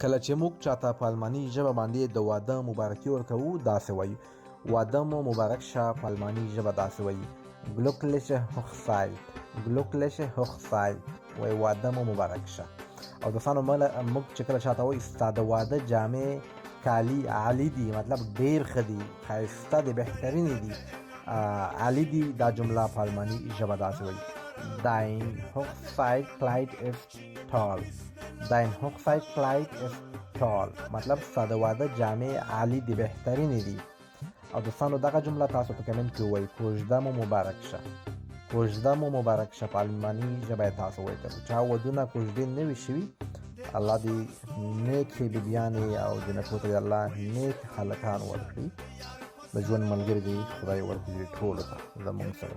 کله چې موږ چاته په الماني ژبه باندې د واده مبارکي ورکوو داسې وایو واده مو مبارک شه. په الماني ژبه داسې وایي ګلوکلیشه هوخسایت، ګلوکلیشه هوخسایت وایي واده مو مبارک شه. او دوستانو موږ چې کله چاته وایي ستا د واده جامې کالي عالی دي، مطلب ډېر ښه دي، ښایسته دي، بهترینې دي، عالی دي، دا جمله په الماني ژبه داسې وایي Dein Hochzeitkleid ist toll. Dein Hochzeitkleid ist toll. مطلب ستا د واده جامې عالی دي، بهترینې دي. او دوستانو دغه جمله تاسو په کمنټ کې ووایئ کوژده مو مبارک شه، کوژده مو مبارک شه. په الماني ژبه یې تاسو ووایئ. که چا ودونه کوژدې نه وي شوي، الله دې نیکې بیبیانې او جنتو ته دې الله نیک هلکان ورکړي، د ژوند ملګري دې خدای ورکړي ټولو ته زموږ سره.